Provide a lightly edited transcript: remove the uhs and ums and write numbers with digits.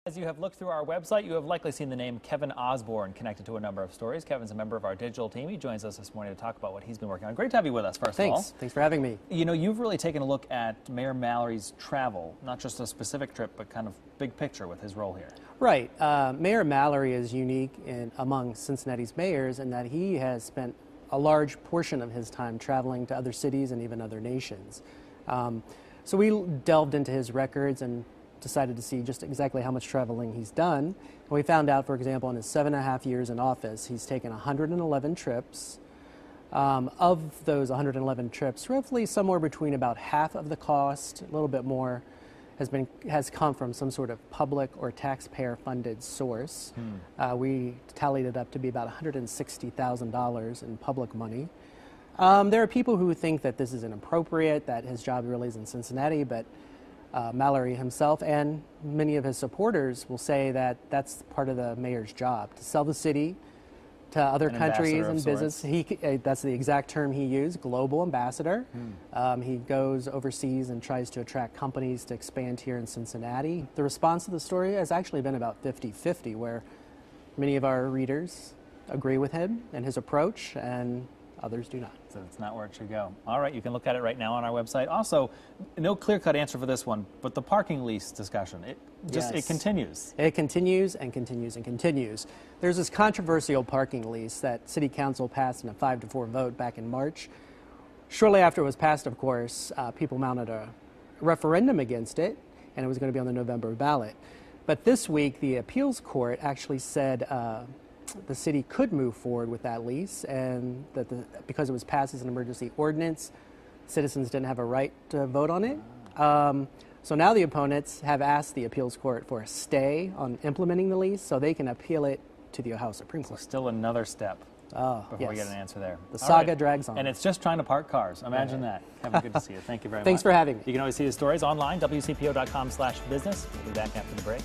As you have looked through our website, you have likely seen the name Kevin Osborne connected to a number of stories. Kevin's a member of our digital team. He joins us this morning to talk about what he's been working on. Great to have you with us, first of all. Thanks for having me. You know, you've really taken a look at Mayor Mallory's travel, not just a specific trip, but kind of big picture with his role here. Right. Mayor Mallory is unique among Cincinnati's mayors in that he has spent a large portion of his time traveling to other cities and even other nations. So we delved into his records and decided to see just exactly how much traveling he's done. And we found out, for example, in his 7.5 years in office, he's taken 111 trips. Of those 111 trips, roughly somewhere between about half of the cost, a little bit more, has come from some sort of public or taxpayer-funded source. We tallied it up to be about $160,000 in public money. There are people who think that this is inappropriate, that his job really is in Cincinnati, but Mallory himself and many of his supporters will say that that's part of the mayor's job, to sell the city to other countries and business. That's the exact term he used, global ambassador. He goes overseas and tries to attract companies to expand here in Cincinnati. The response to the story has actually been about 50-50, where many of our readers agree with him and his approach, and others do not. So it's not where it should go. All right, you can look at it right now on our website. Also, no clear-cut answer for this one, but the parking lease discussion, it continues. It continues and continues and continues. There's this controversial parking lease that City Council passed in a 5-4 vote back in March. Shortly after it was passed, of course, people mounted a referendum against it, and it was going to be on the November ballot. But this week, the appeals court actually said the city could move forward with that lease, and that because it was passed as an emergency ordinance, citizens didn't have a right to vote on it. So now the opponents have asked the appeals court for a stay on implementing the lease so they can appeal it to the Ohio Supreme Court. So still another step before we get an answer there. The saga drags on. And it's just trying to park cars. Imagine that. Kevin, good to see you. Thank you very much. Thanks for having me. You can always see his stories online, wcpo.com/business. We'll be back after the break.